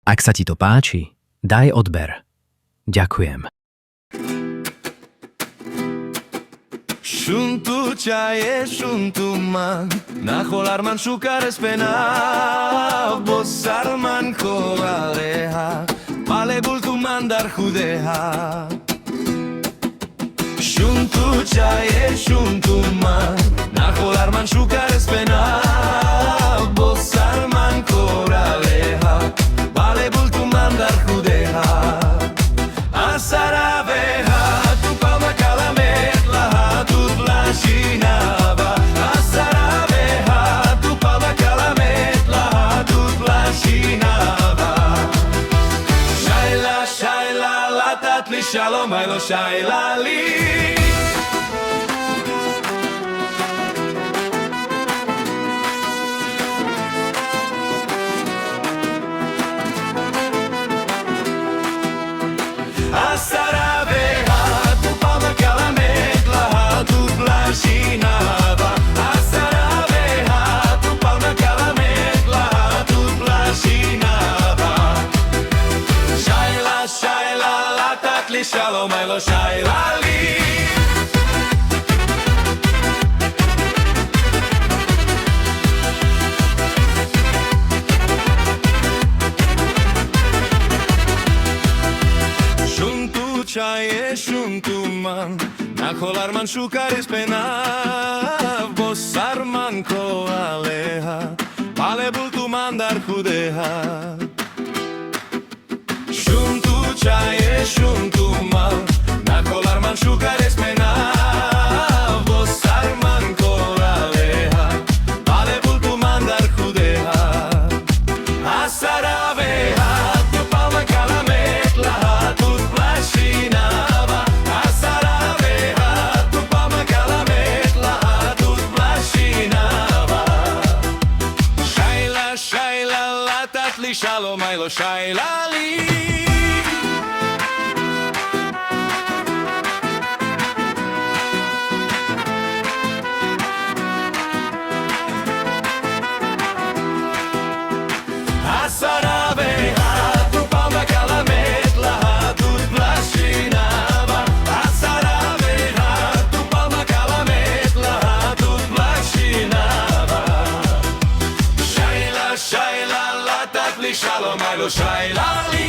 Ak sa ti to páči, daj odber. Ďakujem. Shuntu chaye shuntu man Naholar man shukar espena Bosar man koraleha Palebul tu mandar judeha Shuntu chaye shuntu man Naholar man shukar espena Bosar man koraleha Palebul tu mandar judeha Asaraveha tu palma kalamet laha tu plashinava Asaraveha tu palma kalamet laha tu plashinava Shaila shaila latat li shalom ay lo shaila li Asaraveha tu palma kalamet laha tu plashinava Asaraveha tu palma kalamet laha tu plashinava Shaila shaila latat li shalom ay lo shaila li Chaye shuntu man Naholar man shukar espena Bosar man ko aleha Palebul tu mandar judeha Shuntu chaye shuntu man Naholar man shukar espena Bosar man ko aleha Palebul tu mandar judeha Asaraveha tu palma kalamet laha tu plashinava Asaraveha tu palma kalamet laha tu plashinava Shaila shaila latat li shalom ay lo shaila li Asaraveha tu palma kalamet laha tu plashinava Asaraveha tu palma kalamet laha tu plashinava Shaila shaila latat li shalom ay lo shaila li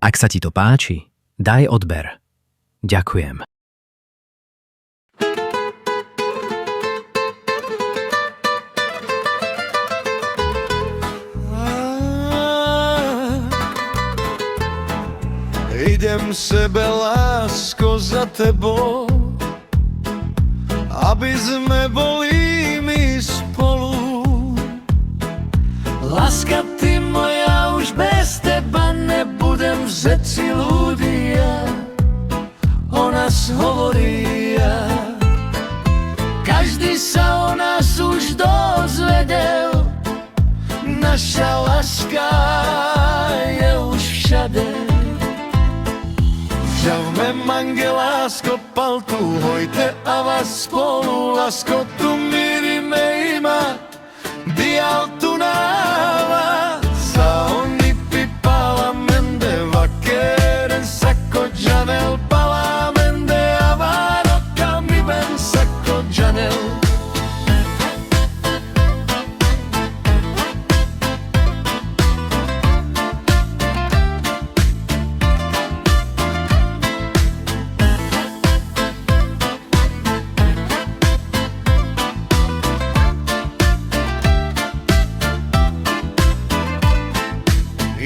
Ak sa ti to páči, daj odber. Ďakujem. Idem sebe, lásko, za tebou, aby sme boli my spolu. Láska ty moja, už bez teba nebudem v řeci ľudia. O nás hovoria, každý sa o nás už dozvedel. Naša láska je už všade. Žavme mange, lásko, paltu, hojte a vás spolu, lásko, tu mirime ima, dial tu náva, sa oni pipala mende, vakeren sako džanel, pala mende, a vároka mi ven sako džanel.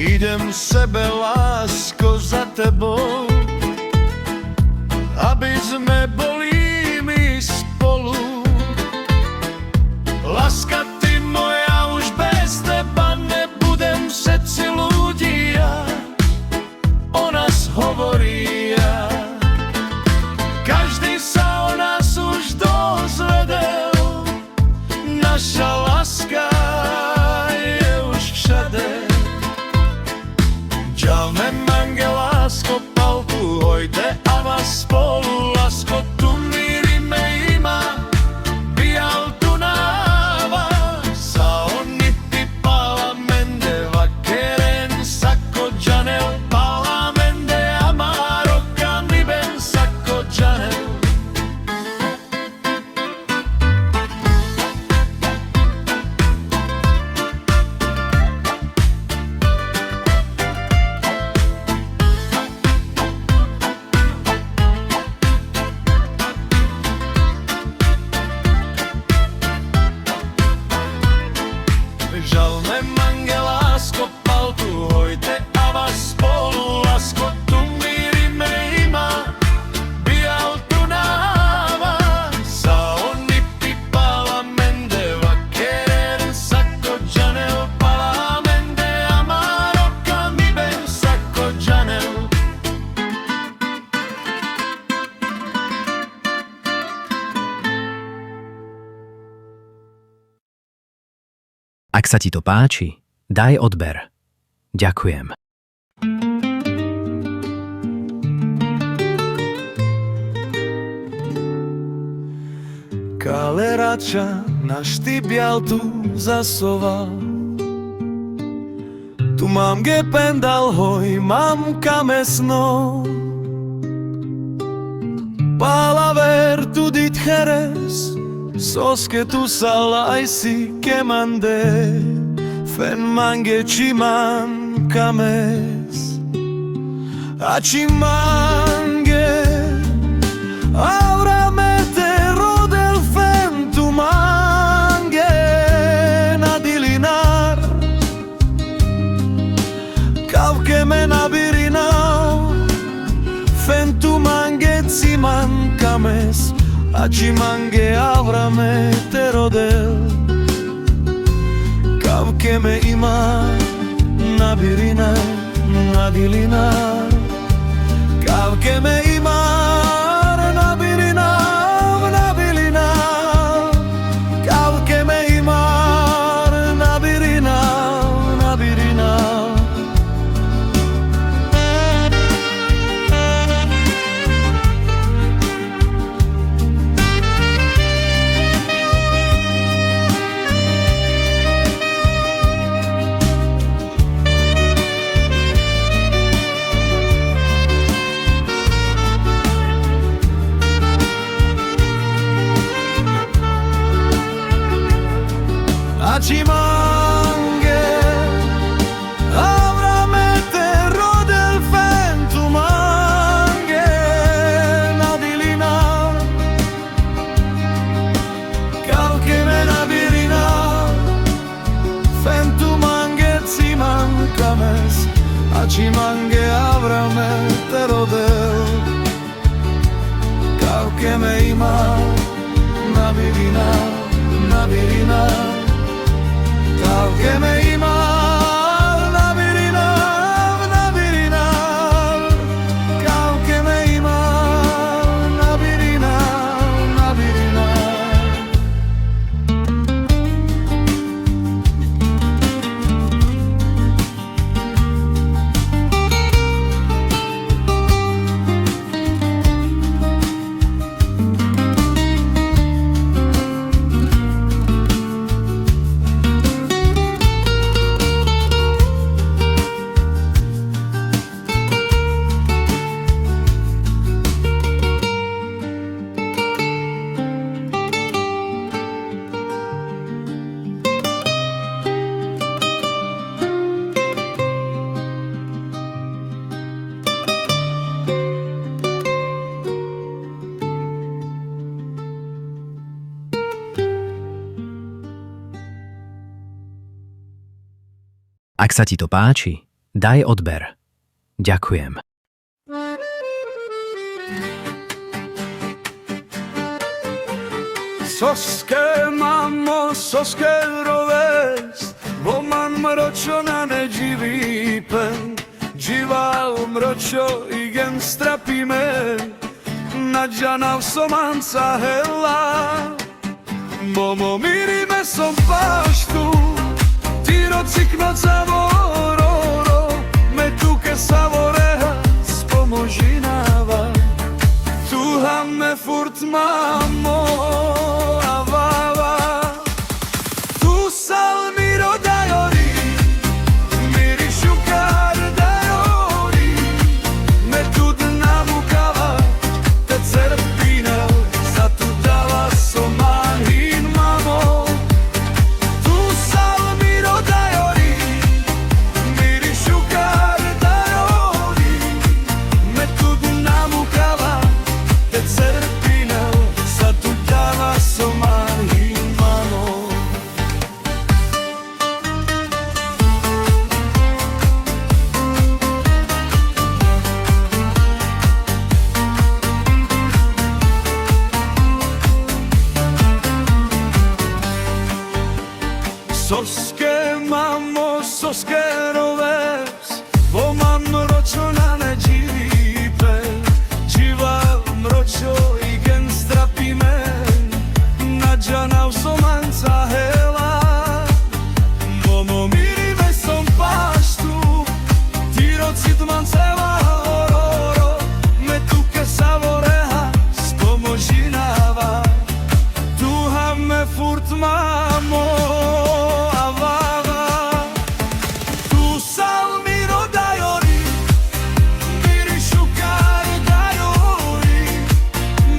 Idem sebe, lásko, za tebou, aby sme boli my spolu. Láska ty moja, už bez teba nebudem v řeci ľudia. O nás hovoria, každý sa o nás už dozvedel. Naša láska je už všade. Čalme mange, lásko, hojte ava spolu laskotu mirime ima Bijal Dunava sa onniti palamende vakeren sako janel palamende amaro kamiben sako janel Žalme mange lásko paltu hojte ava spolu laskotu mirime ima Bijal Dunava sa onniti palamende vakeren sako janel palamende amaro kamiben sako janel Ak sa ti to páči, daj odber. Ďakujem. Kalerača naš ty bjal tu zasoval Tu mam ge pendal hoj, mam kamesno Palaver tu dit heres Soske tu salai si kemande Fen mange chiman kames A chimange Aura mete rodel fen tu mange Na dilinar Kavke me nabirina Fen tu mange ciman kames A chimange avrame te rodel Kavke me ima nabirina nadilina Kavke me ima nabirina nabilina Kavke me ima nabirina nabirina Chimange Avramete rodel fentu mange Nadilina Kavke me nabirina Fentu mange ciman kames A chimange avramete rodel Kavke me ima nabirina nabirina Kavke me ima nabirina, nabirina Kavke me ima nabirina, nabirina Ak sa ti to páči, daj odber. Ďakujem. Soske mamo, soske roves Voman mročo na neđivi pen Džival mročo igen strapime Nađanav somanca hela Momo mirime som paštu Tiro cikno zavororo Me tuke savoreha spomožinava me furt mamo avava Tu salmiro daiori Mirisciucar daiori Me tud namukava Te cerpina Sa tu dava somahin mamo Tu salmiro daiori Mirisciucar daiori Me tud namukava Te cerpina Sa tu dava somahin mamo Soske mamo, soske roves Bo mam mročo na ne džipe Dživa mročo i gen strapime Nađana u somanca hela Momo mirime som paštu Tiro citman ceva ororo Me tuke savoreha spomožinava Tuha me furt mamo avava Tu salmiro daiori Mirisciucar daiori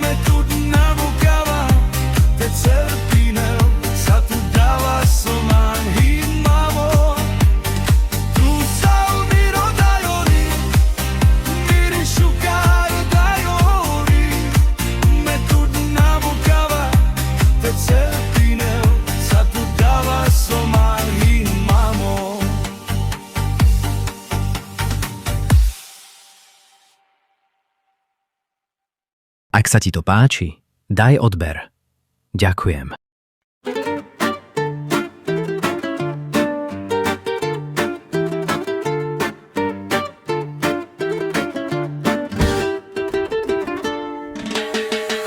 Me tud namukava Te cerpinel Sa tu dava somahin mamo Tu salmiro daiori Mirisciucar daiori Me tud namukava Te cerpinel Sa tu dava somahin mamo Ak sa ti to páči, daj odber. Ďakujem.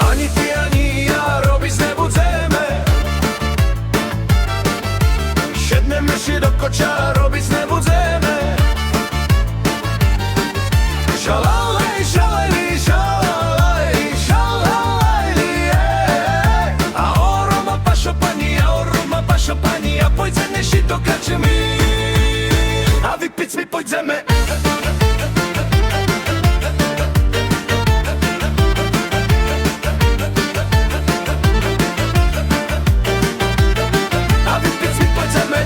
Ani ty, ani ja robiť nebudeme Šedneme si do koča, robiť nebudeme Šalalej, šalajli, šalalej, šalalajli, A oroma pašo pani, a pojdeme si do kačemi A vypiť mi pojdeme A vypiť mi pojdeme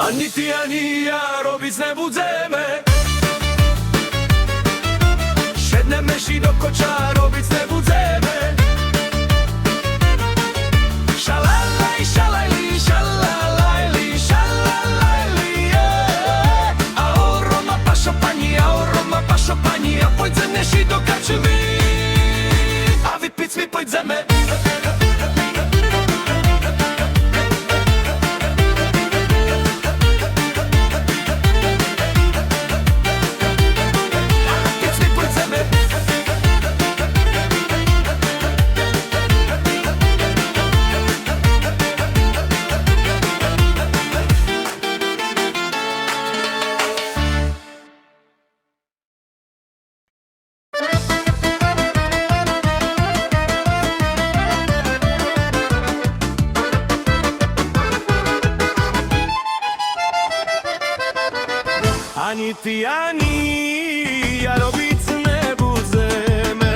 Ani ty, ani ja robiť nebudeme Šedneme si do koča, robiť nebudeme Šalalaj, šalajli, šalalajli, šalalajli, A oroma pašo pani, a pojdeme si do kačemi A vypiť mi pojdeme Ani ty, ani ja robiť nebudeme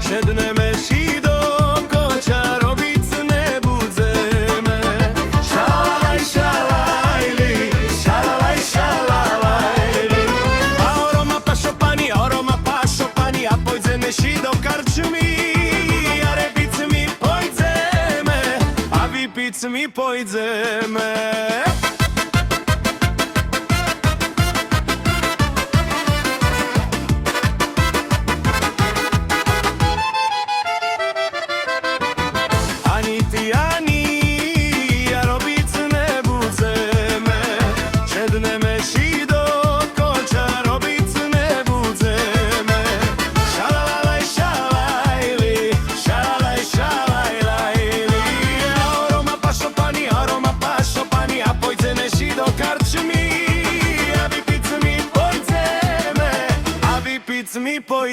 Šedneme si do koča, robiť nebudeme Šalaj, šalajli, šalaj, šalalajli A oroma pašo pani, a pojdeme si do karčmy A rebiť mi pojdeme, a vypiť mi pojdeme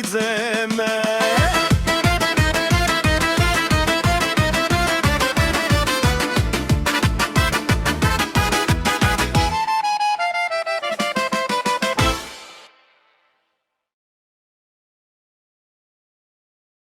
pôjdeme.